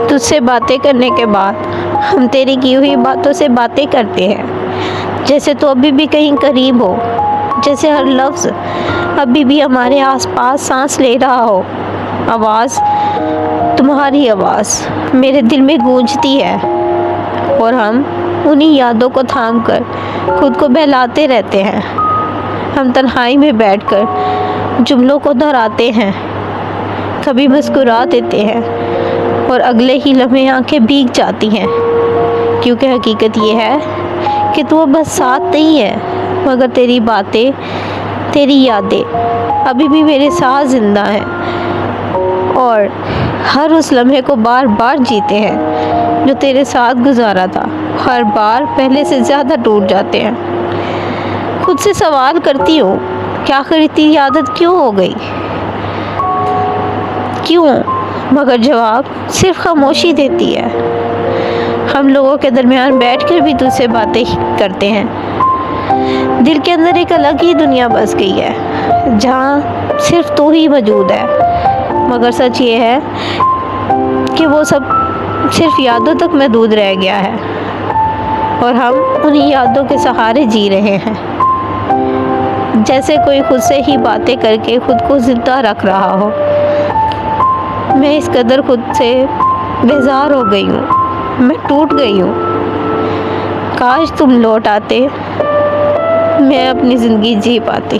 تجھ سے باتیں کرنے کے بعد ہم تیری کی ہوئی باتوں سے باتیں کرتے ہیں، جیسے تو ابھی بھی کہیں قریب ہو، جیسے ہر لفظ ابھی بھی ہمارے آس پاس سانس لے رہا ہو۔ آواز، تمہاری آواز میرے دل میں گونجتی ہے، اور ہم انہی یادوں کو تھام کر خود کو بہلاتے رہتے ہیں۔ ہم تنہائی میں بیٹھ کر جملوں کو دہراتے ہیں، کبھی مسکرا دیتے ہیں، اور اگلے ہی لمحے آنکھیں بھیگ جاتی ہیں، کیونکہ حقیقت یہ ہے کہ تو بس ساتھ نہیں ہے، مگر تیری باتیں، تیری یادیں ابھی بھی میرے ساتھ زندہ ہیں، اور ہر اس لمحے کو بار بار جیتے ہیں جو تیرے ساتھ گزارا تھا۔ ہر بار پہلے سے زیادہ ٹوٹ جاتے ہیں۔ خود سے سوال کرتی ہوں کہ آخر اتنی عادت کیوں ہو گئی؟ کیوں؟ مگر جواب صرف خاموشی دیتی ہے۔ ہم لوگوں کے درمیان بیٹھ کر بھی تجھ سے باتیں کرتے ہیں۔ دل کے اندر ایک الگ ہی دنیا بس گئی ہے، جہاں صرف تو ہی موجود ہے، مگر سچ یہ ہے کہ وہ سب صرف یادوں تک محدود رہ گیا ہے، اور ہم انہی یادوں کے سہارے جی رہے ہیں، جیسے کوئی خود سے ہی باتیں کر کے خود کو زندہ رکھ رہا ہو۔ میں اس قدر خود سے بیزار ہو گئی ہوں، میں ٹوٹ گئی ہوں۔ کاش تم لوٹ آتے، میں اپنی زندگی جی پاتی۔